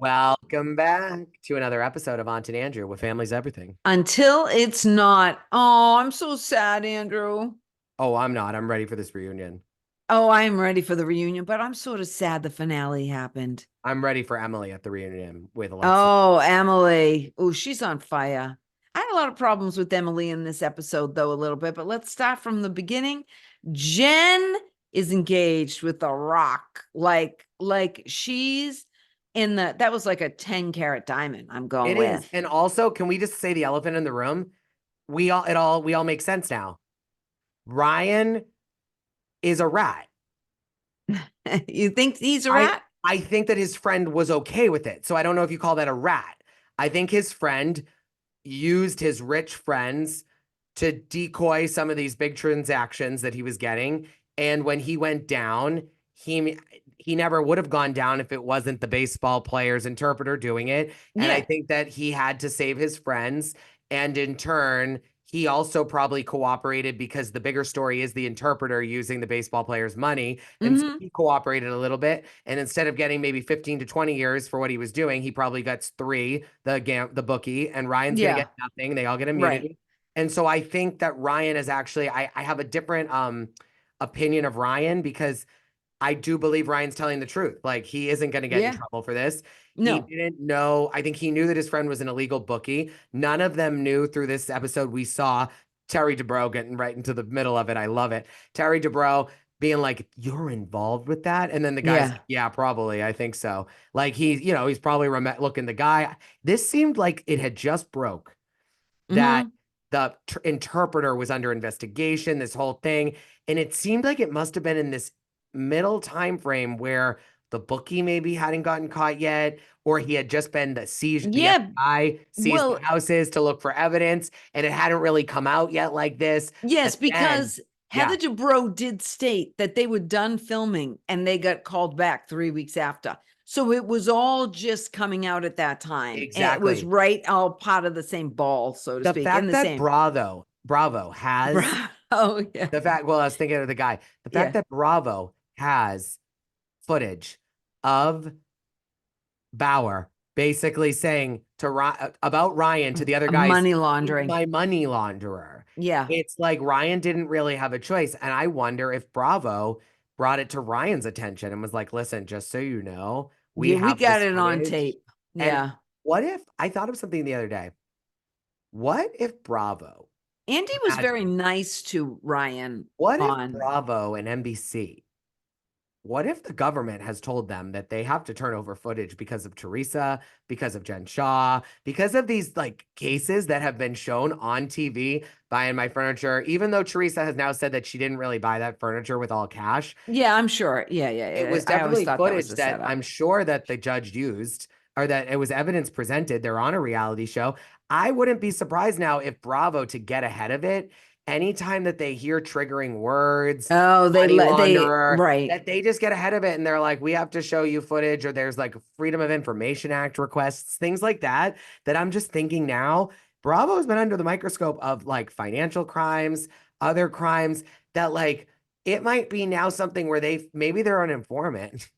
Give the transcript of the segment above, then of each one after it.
Welcome back to another episode of Aunt and Andrew with Family's Everything. Until it's not. Oh, I'm so sad, Andrew. Oh, I'm not. I'm ready for this reunion. Oh, I'm ready for the reunion, but I'm sort of sad the finale happened. I'm ready for Emily at the reunion with Alexis. Oh, Emily. Oh, she's on fire. I had a lot of problems with Emily in this episode, though, a little bit, but let's start from the beginning. Jen is engaged with the RHOC. Like she's in that was like a 10-carat diamond I'm going It is. with. And also, can we just say the elephant in the room? We all make sense now. Ryan is a rat. You think he's a I rat? I think that his friend was okay with it. So I don't know if you call that a rat. I think his friend used his rich friends to decoy some of these big transactions that he was getting. And when he went down, he never would have gone down if it wasn't the baseball player's interpreter doing it. And I Yeah. think that he had to save his friends. And in turn, he also probably cooperated because the bigger story is the interpreter using the baseball player's money. And so Hmm. he cooperated a little bit. And instead of getting maybe 15 to 20 years for what he was doing, he probably gets three, the bookie, and Ryan's going to Yeah. get nothing. They all get Right. immunity. And so I think that Ryan is actually, I have a different opinion of Ryan because I do believe Ryan's telling the truth. Like he isn't going to get in Yeah. trouble for this. He No. didn't know. I think he knew that his friend was an illegal bookie. None of them knew through this episode. We saw Terry Dubrow getting right into the middle of it. I love it. Terry Dubrow being like, "You're involved with that," and then the guy's Yeah. like, "Yeah, probably. I think so." Like he's probably looking the guy. This seemed like it had just broke that Hmm. the interpreter was under investigation, this whole thing. And it seemed like it must have been in this middle time frame where the bookie maybe hadn't gotten caught yet, or he had just been the Yeah. FBI seized the Well, houses to look for evidence, and it hadn't really come out yet like this. And yes, then, because yeah, Heather Dubrow did state that they were done filming and they got called back 3 weeks after. So it was all just coming out at that time. And it was exactly. right all part of the same ball, so to The speak, in fact the that same. Bravo has Oh, yeah. well, I was thinking of the guy, the fact Yeah. that Bravo has footage of Bauer basically saying about Ryan to the other guys, Money "He's laundering. my money launderer." Yeah. It's like Ryan didn't really have a choice. And I wonder if Bravo brought it to Ryan's attention and was like, listen, just so you know, we Yeah. We have got this it on footage. tape. And Yeah. what if I thought of something the other day? What if Bravo Andy was had, very nice to Ryan what if on. Bravo and NBC, what if the government has told them that they have to turn over footage because of Teresa, because of Jen Shaw, because of these like cases that have been shown on TV buying my furniture, even though Teresa has now said that she didn't really buy that furniture with all cash. Yeah, I'm sure. Yeah, yeah, It yeah. was I always definitely thought that was footage a that setup. I'm sure that the judge used or that it was evidence presented. They're on a reality show. I wouldn't be surprised now if Bravo, to get ahead of it, anytime that they hear triggering words, Oh, money they launderer, right. that they just get ahead of it and they're like, we have to show you footage, or there's like Freedom of Information Act requests, things like that. That I'm just thinking now, Bravo's been under the microscope of like financial crimes, other crimes that like it might be now something where maybe they're an informant.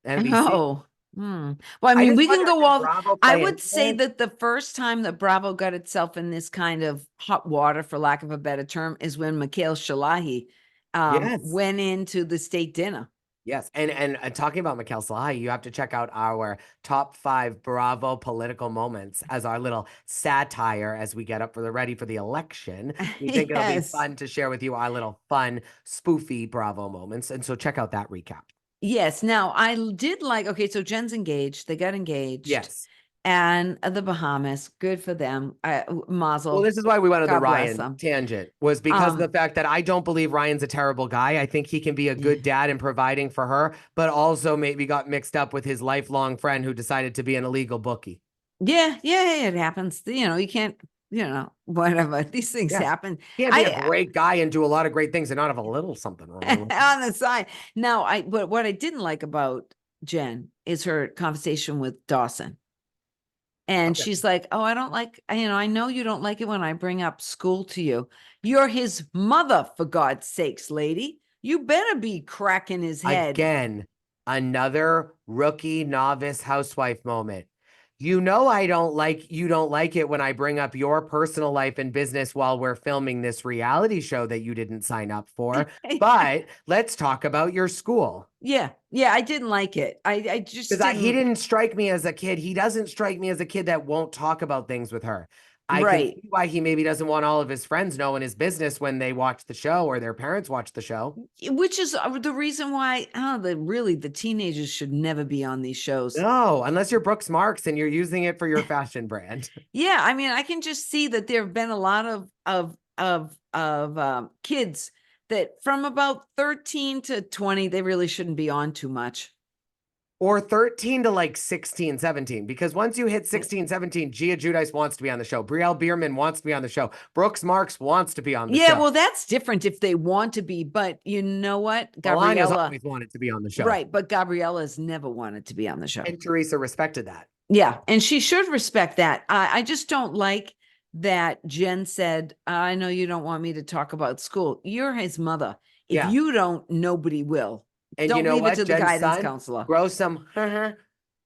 NBC. Oh. Hmm. Well, I I mean, just we can wonder, go did all. Bravo I play would into say it? that the first time that Bravo got itself in this kind of hot water, for lack of a better term, is when Mikhail Shalahi Yes. went into the state dinner. Yes. And talking about Mikhail Salahi, you have to check out our top 5 Bravo political moments as our little satire as we get up for the ready for the election. We think it'll be Yes. fun to share with you our little fun, spoofy Bravo moments. And so check out that recap. Yes. Now, I did like, okay, so Jen's engaged. They got engaged Yes. and the Bahamas. Good for them. Well, Mazel. this is why we went on the God bless Ryan them. tangent, was because of the Um, fact that I don't believe Ryan's a terrible guy. I think he can be a yeah. good dad in providing for her, but also maybe got mixed up with his lifelong friend who decided to be an illegal bookie. Yeah, yeah, it happens. You can't, whatever. These things Yes. happen. He can't be a I great guy and do a lot of great things and not have a little something wrong with him. on the side. Now, but what I didn't like about Jen is her conversation with Dawson. And Okay. she's like, "Oh, I don't like, I know you don't like it when I bring up school to you. You're his mother, for God's sakes, lady. You better be cracking his head." Again. Another rookie novice housewife moment. You know, you don't like it when I bring up your personal life and business while we're filming this reality show that you didn't sign up for. But let's talk about your school. Yeah. Yeah. I didn't like it. I just Because he didn't. didn't strike me as a kid. He doesn't strike me as a kid that won't talk about things with her. I can Right. see why he maybe doesn't want all of his friends knowing his business when they watch the show or their parents watch the show. Which is the reason why the teenagers should never be on these shows. No, unless you're Brooks Marks and you're using it for your fashion brand. Yeah, I mean, I can just see that there have been a lot of kids that from about 13 to 20, they really shouldn't be on too much. Or 13 to like 16, 17. Because once you hit 16, 17, Gia Giudice wants to be on the show. Brielle Bierman wants to be on the show. Brooks Marks wants to be on the show. Yeah, well, that's different if they want to be. But you know what? Melania's Gabriella, always wanted to be on the show. right. But Gabriella's never wanted to be on the show. And Teresa respected that. Yeah, and she should respect that. I just don't like that Jen said, I know you don't want me to talk about school. You're his mother. If Yeah. you don't, nobody will. And don't you know leave what? it to the Jen's guidance son, counselor. grow some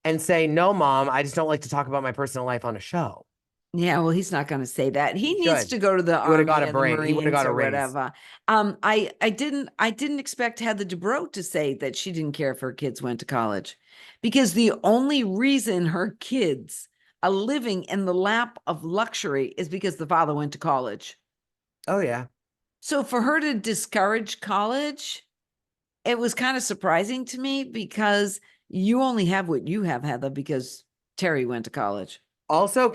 and say, no, Mom, I just don't like to talk about my personal life on a show. Yeah, well, he's not going to say that. He He needs should. to go to the He would've Army got a or the break. He would've Marines got a or raise. whatever. I didn't expect Heather Dubrow to say that she didn't care if her kids went to college, because the only reason her kids are living in the lap of luxury is because the father went to college. Oh, yeah. So for her to discourage college, it was kind of surprising to me, because you only have what you have, Heather, because Terry went to college. Also,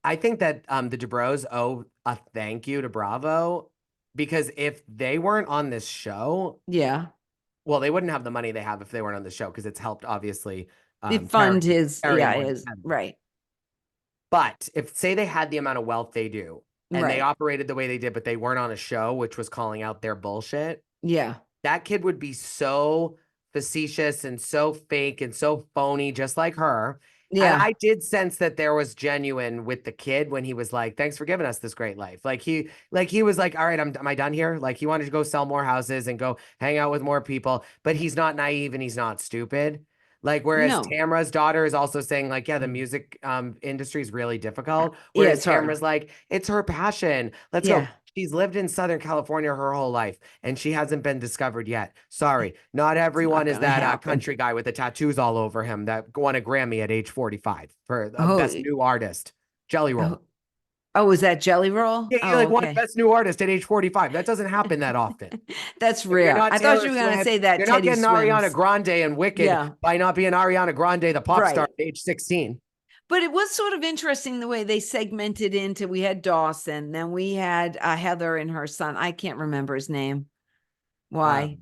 I think that the Dubrows owe a thank you to Bravo, because if they weren't on this show, Yeah. well, they wouldn't have the money they have if they weren't on the show, because it's helped, obviously. They fund Terry more than his, Heather. right. But if, say, they had the amount of wealth they do, and they Right. operated the way they did, but they weren't on a show, which was calling out their bullshit, Yeah. that kid would be so facetious and so fake and so phony, just like her. And Yeah. I did sense that there was genuine with the kid when he was like, thanks for giving us this great life. Like he was like, all right, am I done here? Like he wanted to go sell more houses and go hang out with more people, but he's not naive and he's not stupid. Like, whereas No. Tamra's daughter is also saying, like, yeah, the music industry is really difficult. Yeah, Whereas it's hard. Tamra's like, it's her passion. Let's Yeah. go. She's lived in Southern California her whole life, and she hasn't been discovered yet. Sorry, not everyone is gonna that happen. country guy with the tattoos all over him that won a Grammy at age 45 for Oh, best new artist. Jelly Roll. Oh, was that Jelly Roll? Yeah, Oh, like won okay. best new artist at age 45. That doesn't happen that often. That's If you're rare. not I thought Taylor you were going to Swift, say that you're Teddy not getting Ariana Swims. Grande and Wicked Yeah. by not being Ariana Grande, the pop star Right. at age 16. But it was sort of interesting the way they segmented into, we had Dawson, then we had Heather and her son. I can't remember his name. Why?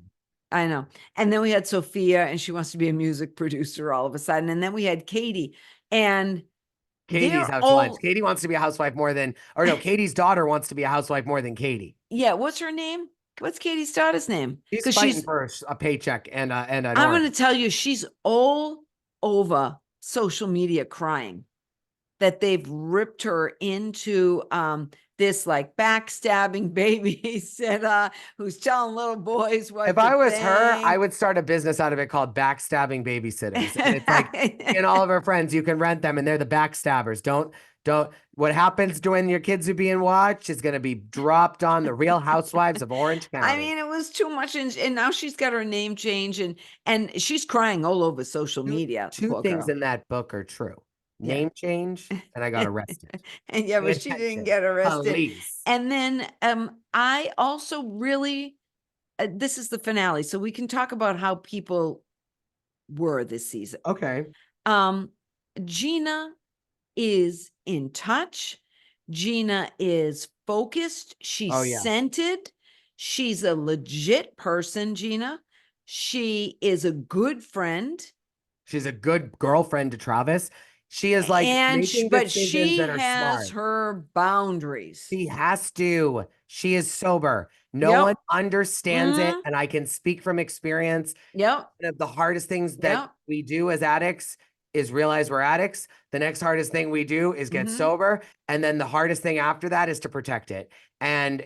I know. And then we had Sophia, and she wants to be a music producer all of a sudden. And then we had Katie, and Katie's they're housewives. all- Katie wants to be a housewife more than, or no, Katie's daughter wants to be a housewife more than Katie. yeah. What's her name? What's Katie's daughter's name? She's 'Cause fighting for a paycheck and an I'm going orange. to tell you, she's all over social media crying that they've ripped her into this like backstabbing babysitter who's telling little boys what If to I was her, think. I would start a business out of it called backstabbing babysitters. And it's like, and all of our friends, you can rent them, and they're the backstabbers. Don't. What happens when your kids are being watched is going to be dropped on the Real Housewives of Orange County. I mean, it was too much, and now she's got her name changed, and she's crying all over social media. Two things in that book are true. Yeah. Name change, and I got arrested. And yeah, but she didn't get arrested. Police. And then I also really, this is the finale, so we can talk about how people were this season. Okay. Gina is in touch. Gina is focused. She's scented. She's a legit person, Gina. She is a good friend. She's a good girlfriend to Travis. She is like, but she has her boundaries. She has to. She is sober. No one understands it. And I can speak from experience. Yep. One of the hardest things that we do as addicts is realize we're addicts. The next hardest thing we do is get sober. And then the hardest thing after that is to protect it. And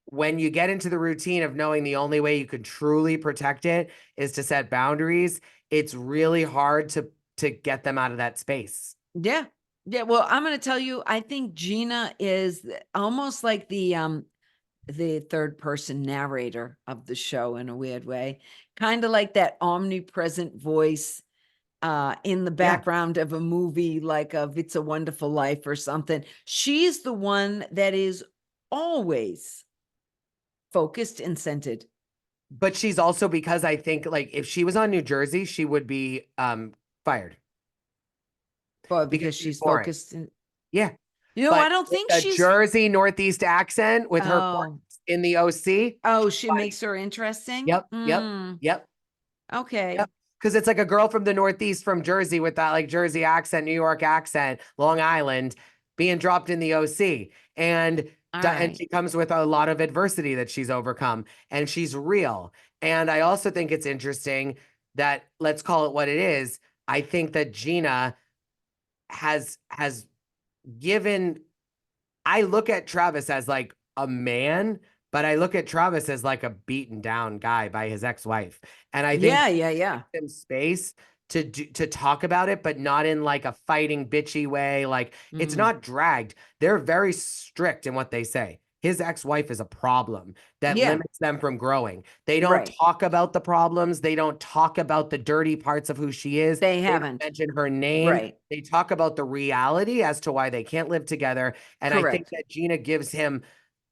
when you get into the routine of knowing the only way you can truly protect it is to set boundaries, it's really hard to get them out of that space. Yeah. Yeah. Well, I'm going to tell you, I think Gina is almost like the third person narrator of the show in a weird way, kind of like that omnipresent voice in the Yeah. background of a movie like of It's a Wonderful Life or something. She's the one that is always focused and centered. But she's also, because I think like if she was on New Jersey, she would be fired But because because she's she's boring. focused and Yeah. I But don't with think a she's Jersey Northeast accent with her oh in the OC. she makes her interesting. Yep. Yep. Yep. Okay. Yep. Because it's like a girl from the Northeast from Jersey with that like Jersey accent, New York accent, Long Island being dropped in the OC. And All and right. she comes with a lot of adversity that she's overcome, and she's real. And I also think it's interesting that, let's call it what it is. I think that Gina has given, I look at Travis as like a man, but I look at Travis as like a beaten down guy by his ex-wife. And I think Yeah. him space to talk about it, but not in like a fighting bitchy way. Like it's not dragged. They're very strict in what they say. His ex-wife is a problem that Yeah. limits them from growing. They don't Right. talk about the problems. They don't talk about the dirty parts of who she is. They They don't haven't. mention her name. Right. They talk about the reality as to why they can't live together. And I think Correct. that Gina gives him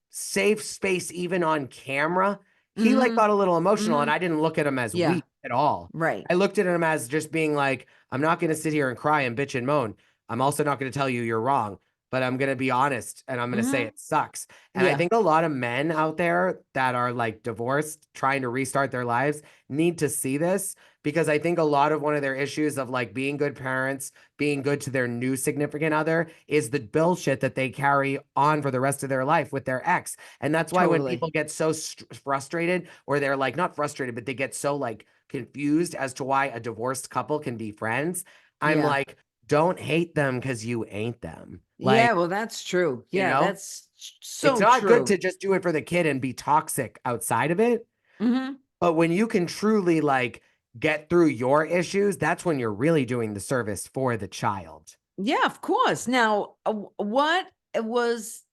safe space even on camera. He like Mm-hmm. got a little emotional, and Mm-hmm. I didn't look at him as Yeah. weak at all. Right. I looked at him as just being like, I'm not going to sit here and cry and bitch and moan. I'm also not going to tell you you're wrong, but I'm going to be honest and I'm going to say Mm-hmm. it sucks. And I Yeah. think a lot of men out there that are like divorced, trying to restart their lives, need to see this, because I think a lot of one of their issues of like being good parents, being good to their new significant other, is the bullshit that they carry on for the rest of their life with their ex. And that's why when Totally. people get so frustrated, or they're like not frustrated, but they get so like confused as to why a divorced couple can be friends, I'm Yeah. like, don't hate them because you ain't them. Yeah. Like, Well, that's true. you Yeah. know, That's it's so not good true. to just do it for the kid and be toxic outside of it. Mm-hmm. But when you can truly like get through your issues, that's when you're really doing the service for the child. Yeah, of course. Now, what was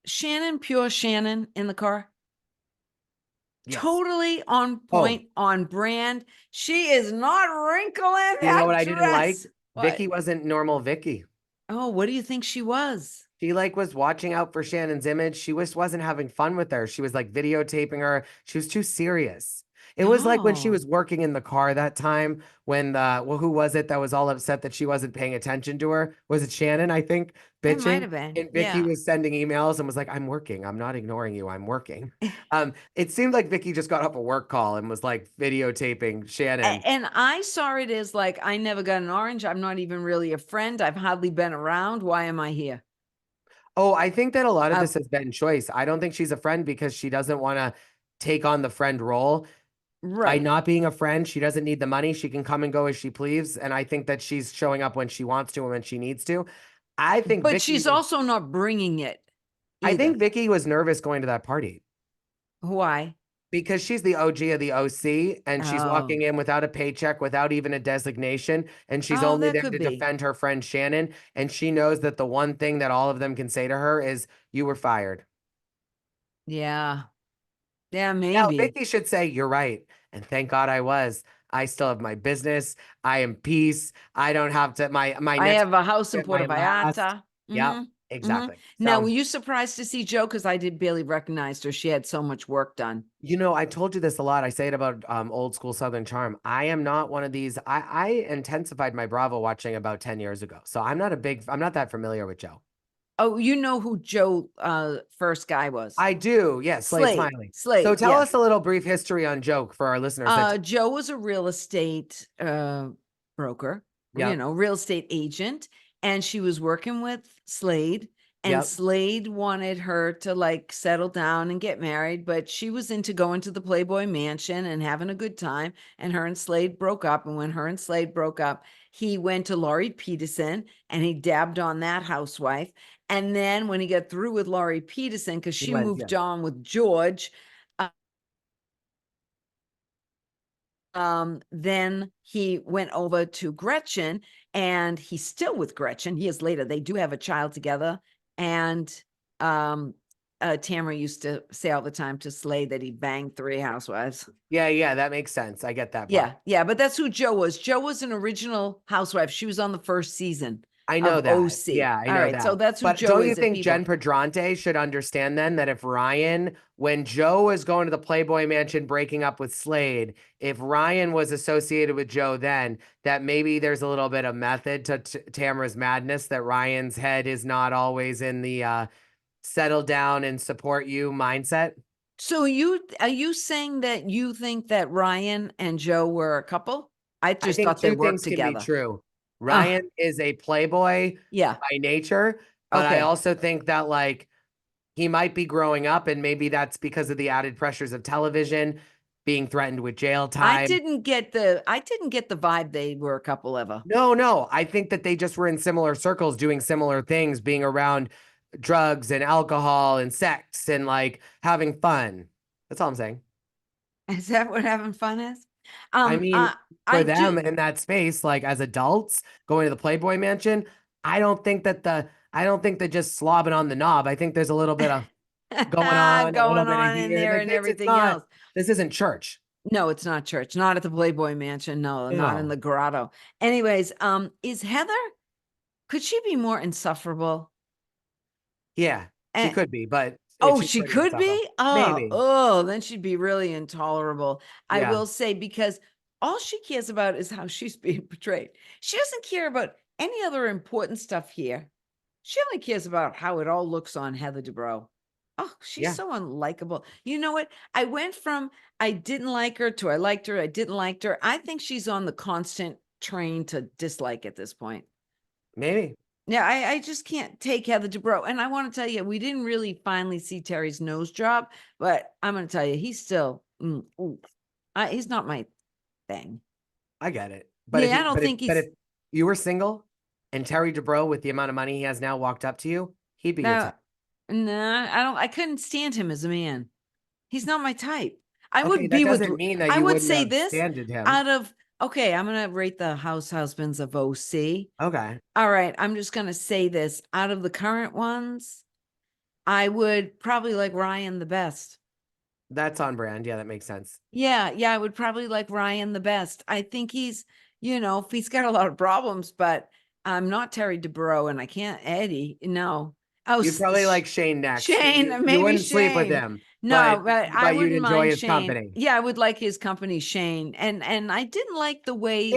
Shannon, pure Shannon in the car? Yes. Totally on Oh, point, on brand. She is not wrinkling you know that what I didn't like? dress. What? Vicki wasn't normal Vicki. Oh, what do you think she was? She like was watching out for Shannon's image. She just wasn't having fun with her. She was like videotaping her. She was too serious. It was like when she Oh, was working in the car that time when well, who was it that was all upset that she wasn't paying attention to her? Was it Shannon, I think, it might bitching? have been. And Vicki Yeah. was sending emails and was like, I'm working. I'm not ignoring you. I'm working. It seemed like Vicki just got off a work call and was like videotaping Shannon. And I saw it as like, I never got an orange. I'm not even really a friend. I've hardly been around. Why am I here? Oh, I think that a lot of Uh, this has been choice. I don't think she's a friend because she doesn't want to take on the friend role. By right. not being a friend, she doesn't need the money. She can come and go as she pleases. And I think that she's showing up when she wants to and when she needs to. I think But Vicki she's also not bringing it I either. think Vicki was nervous going to that party Why? because she's the OG of the OC, and she's Oh, walking in without a paycheck, without even a designation, and she's oh, only that there could to be. defend her friend Shannon. And she knows that the one thing that all of them can say to her is, "You were fired." Yeah. Yeah, Now, maybe. Vicki should say, "You're right. And thank God I was. I still have my business. I am peace. I don't have to, my I next, have a house in Puerto my last." Vallarta. Yep, Hmm. exactly. Now, were So, you surprised to see Joe? Because I did barely recognize her. She had so much work done. I told you this a lot. I say it about old school Southern charm. I am not one of these. I intensified my Bravo watching about 10 years ago. So I'm not that familiar with Joe. Oh, you know who Joe first guy was? I do. Yes, Slade Slade. Smiley. So Slade, tell yeah. us a little brief history on Joe for our listeners that, Joe was a real estate broker, yep, real estate agent, and she was working with Slade, and yep. Slade wanted her to like settle down and get married, but she was into going to the Playboy Mansion and having a good time, and her and Slade broke up, and when her and Slade broke up, he went to Laurie Peterson and he dabbed on that housewife, and then when he got through with Laurie Peterson, because He she went, yeah. moved on with George, then he went over to Gretchen, and he's still with Gretchen years later. They do have a child together. And Tamra used to say all the time to Slade that he banged 3 housewives. Yeah, that makes sense. I get that part. Yeah, but that's who Joe was. Joe was an original housewife. She was on the first season I know of that. OC. Yeah, I All know right, that. so that's who But Joe don't you is. think Jen Pedranti should understand then that if Ryan, when Joe was going to the Playboy Mansion breaking up with Slade, if Ryan was associated with Joe then, that maybe there's a little bit of method to Tamra's madness, that Ryan's head is not always in the settle down and support you mindset? So are you saying that you think that Ryan and Joe were a couple? I I just think thought they two worked things can be together. true. Oh, Ryan is a playboy yeah. by nature, but I Okay. also think that like he might be growing up, and maybe that's because of the added pressures of television, being threatened with jail I time. didn't get the vibe they were a couple ever. No, I think that they just were in similar circles doing similar things, being around drugs and alcohol and sex and like having fun. That's all I'm saying. Is that what having fun is? I mean, I for do. them in that space, like as adults going to the Playboy Mansion, I don't think they're just slobbing on the knob. I think there's a little bit of going on, a little Going bit of on in here. there Like and it's everything not, else. this isn't church. No, it's not church. Not at the Playboy Mansion. No, not in No. the grotto. Anyways, is Heather, could she be more insufferable? Yeah, she And could be, but oh, she's she pretty could insufferable. be? Oh, Maybe. oh, then she'd be really intolerable. I Yeah. will say, because all she cares about is how she's being portrayed. She doesn't care about any other important stuff here. She only cares about how it all looks on Heather Dubrow. Oh, she's Yeah. so unlikable. You know what? I went from I didn't like her to I liked her, I didn't like her. I think she's on the constant train to dislike at this point. Maybe. Yeah, I just can't take Heather Dubrow. And I want to tell you, we didn't really finally see Terry's nose job, but I'm going to tell you, he's still, he's not my thing. I get it. But Yeah, I don't think if he's, you were single and Terry Dubrow, with the amount of money he has now, walked up to you, he'd be your no, type. nah, I couldn't stand him as a man. He's not my type. I Okay, would that be with, doesn't mean that I you would wouldn't say have this standed him. out of, okay, I'm going to rate the house husbands of OC. Okay. All right, I'm just going to say this out of the current ones, I would probably like Ryan the best. That's on brand. Yeah, that makes sense. Yeah, I would probably like Ryan the best. I think he's, he's got a lot of problems, but I'm not Terry Dubrow and I can't Eddie. No. Oh, You'd probably like Shane next. Shane, You maybe wouldn't sleep with Shane. him, No, but I but you'd wouldn't enjoy mind his Shane. company. Yeah, I would like his company, Shane. And I didn't like the way.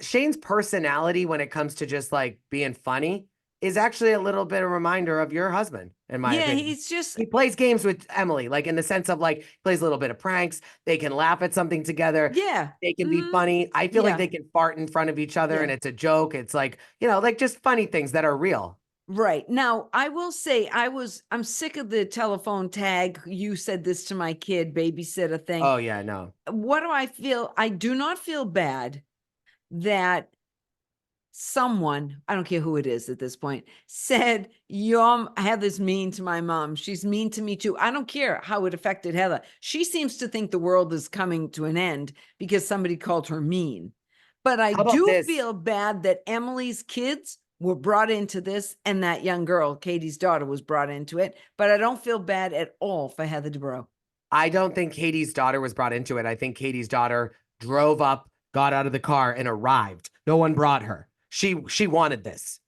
Shane's personality when it comes to just like being funny is actually a little bit of a reminder of your husband, in my Yeah, opinion. he's just, He plays games with Emily, like in the sense of like plays a little bit of pranks. They can laugh at something together. yeah. They can be Mhm. funny. I feel like Yeah. they can fart in front of each other Yeah. and it's a joke. It's like, like just funny things that are real. Right. Now, I will say I'm sick of the telephone tag. You said this to my kid, babysitter thing. Oh yeah, no. What do I feel? I do not feel bad that someone, I don't care who it is at this point, said, Heather's mean to my mom. She's mean to me too. I don't care how it affected Heather. She seems to think the world is coming to an end because somebody called her mean. But I How about do this? feel bad that Emily's kids were brought into this and that young girl, Katie's daughter, was brought into it. But I don't feel bad at all for Heather Dubrow. I don't think Katie's daughter was brought into it. I think Katie's daughter drove up, got out of the car, and arrived. No one brought her. She wanted this.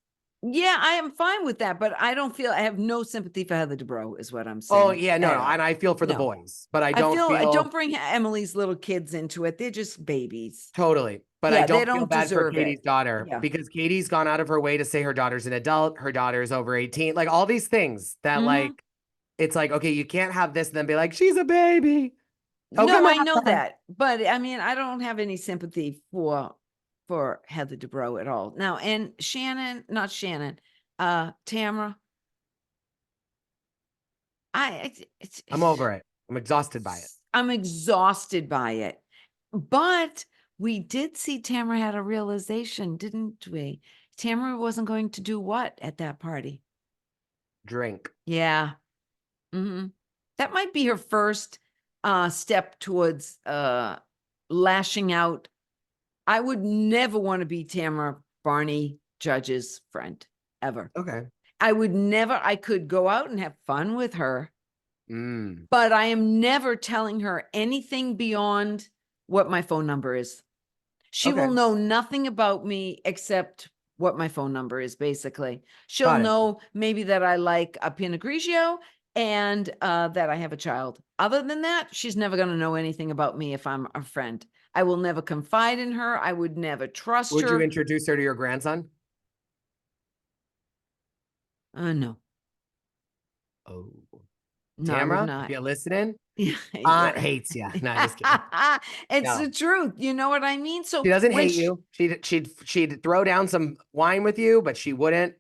Yeah, I am fine with that, but I have no sympathy for Heather Dubrow, is what I'm Oh saying. yeah, no, At no, and all. I feel for the No. boys, but I I don't feel feel don't bring Emily's little kids into it. They're just babies. totally. But I Yeah, they don't feel don't bad for deserve it. Katie's daughter Yeah. because Katie's gone out of her way to say her daughter's an adult, her daughter's over 18, like all these things that Mhm. like it's like, okay, you can't have this and then be like, she's a baby. Oh, No, come I know on. that. But I mean, I don't have any sympathy for Heather Dubrow at all. Now, and Shannon, not Shannon, Tamra. I'm over it. I'm exhausted by it. I'm exhausted by it. But we did see Tamara had a realization, didn't we? Tamara wasn't going to do what at that party? Drink. Yeah. That might be her first step towards lashing out. I would never want to be Tamra Barney Judge's friend, ever. Okay. I would never, I could go out and have fun with her, Mm. but I am never telling her anything beyond what my phone number is. She will Okay. know nothing about me except what my phone number is, basically. She'll Got it. know maybe that I like a Pinot Grigio and that I have a child. Other than that, she's never going to know anything about me if I'm a friend. I will never confide in her. I would never trust Would her. you introduce her to your grandson? No. Oh, No, I would Tamra, not. if you're listening, Yeah. Aunt hates you. No, just kidding. It's No. the truth. You know what I mean? So She doesn't when hate you. She'd throw down some wine with you, but she wouldn't.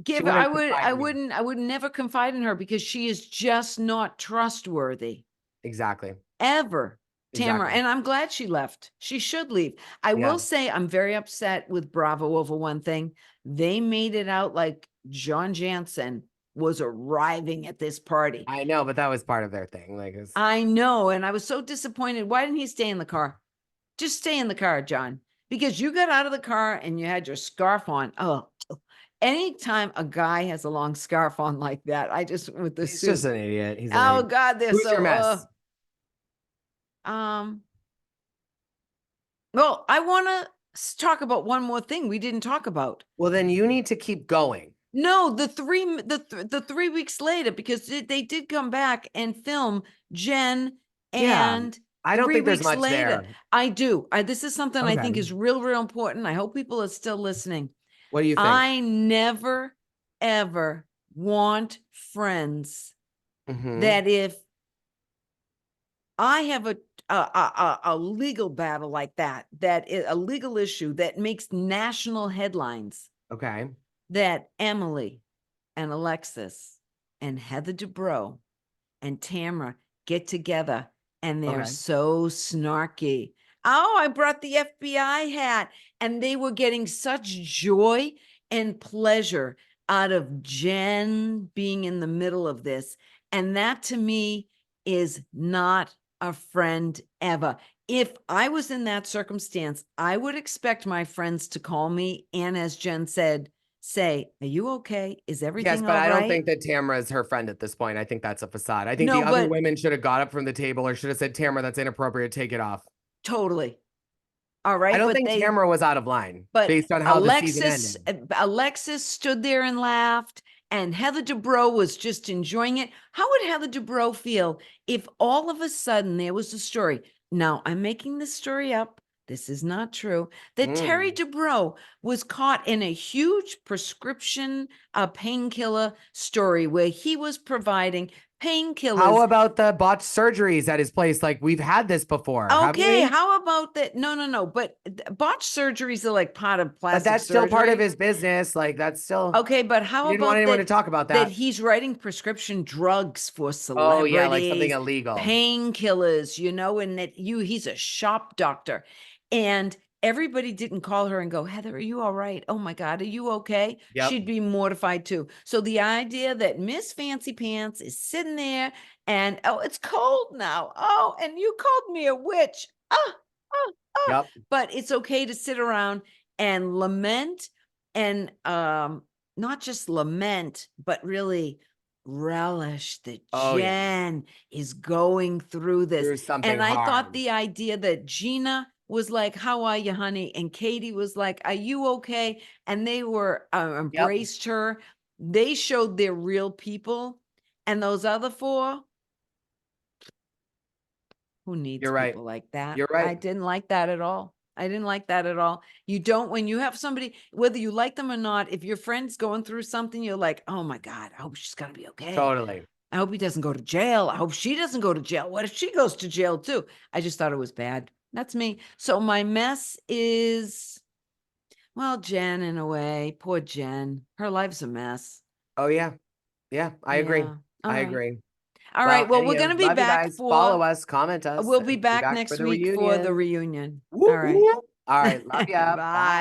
give, wouldn't I confide in you. would never confide in her because she is just not trustworthy. Exactly. Ever. Tamra, Exactly. and I'm glad she left. She should leave. I Yeah. will say I'm very upset with Bravo over one thing. They made it out like John Jansen was arriving at this party. I know, but that was part of their thing. Like, it's, I know, and I was so disappointed. Why didn't he stay in the car? Just stay in the car, John, because you got out of the car and you had your scarf on. Oh, anytime a guy has a long scarf on like that, I just with the he's suit. just an idiot. He's an Oh idiot. God, they're Who's so your mess? Well, I want to talk about one more thing we didn't talk about. Well, then you need to keep going. No, the 3 weeks later, because they did come back and film Jen Yeah. and I don't 3 think there's weeks much later. there. I do. This is something I think Okay. is real important. I hope people are still listening. What do you think? I never, ever want friends Mhm. that if I have a legal battle like that is a legal issue that makes national headlines, Okay. that Emily and Alexis and Heather Dubrow and Tamra get together and they're Okay. so snarky. Oh, I brought the FBI hat. And they were getting such joy and pleasure out of Jen being in the middle of this. And that to me is not a friend ever. If I was in that circumstance, I would expect my friends to call me and, as Jen said, say, are you okay? Is everything Yes, but all I right? don't think that Tamra is her friend at this point. I think that's a facade. I think No, the other but- women should have got up from the table or should have said, Tamra, that's inappropriate. Take it off. Totally. All right. I don't but think Tamra was out of line but based on how the season Alexis, ended. Alexis stood there and laughed, and Heather Dubrow was just enjoying it. How would Heather Dubrow feel if all of a sudden there was a story? Now, I'm making this story up. This is not true. That Terry Dubrow was caught in a huge prescription painkiller story where he was providing painkillers. How about the botched surgeries at his place? Like, we've had this before. Okay, haven't we? how about that? No. But botched surgeries are like part of plastic But that's still part of surgery. his business. Like, that's still. Okay, but how He didn't about want anyone that, to talk about that that. he's writing prescription drugs for Oh, celebrities, yeah, like something illegal. painkillers, and that he's a shop doctor. And everybody didn't call her and go, Heather, are you all right? Oh my God, are you okay? Yep. She'd be mortified too. So the idea that Miss Fancy Pants is sitting there and, oh, it's cold now. Oh, and you called me a witch. Yep. But it's okay to sit around and lament and not just lament, but really relish that Oh, yeah. Jen is going through this. Through something And I thought hard. the idea that Gina was like, how are you, honey? And Katie was like, are you okay? And they were embraced her. They showed their real people. And those other four, who needs You're right. people like that? You're right. I didn't like that at all. I didn't like that at all. You don't, when you have somebody, whether you like them or not, if your friend's going through something, you're like, oh my God, I hope she's gonna be okay. Totally. I hope he doesn't go to jail. I hope she doesn't go to jail. What if she goes to jail too? I just thought it was bad. That's me. So my mess is, well, Jen in a way. Poor Jen. Her life's a mess. Oh, yeah. Yeah, I agree. Yeah. All I right. agree. All right. Well, we're anywho, going to be love you back guys. for, Follow us, comment us. we'll be and back for next the week for the reunion. reunion. Whoop, All right. whoop. All right. Love ya. Bye.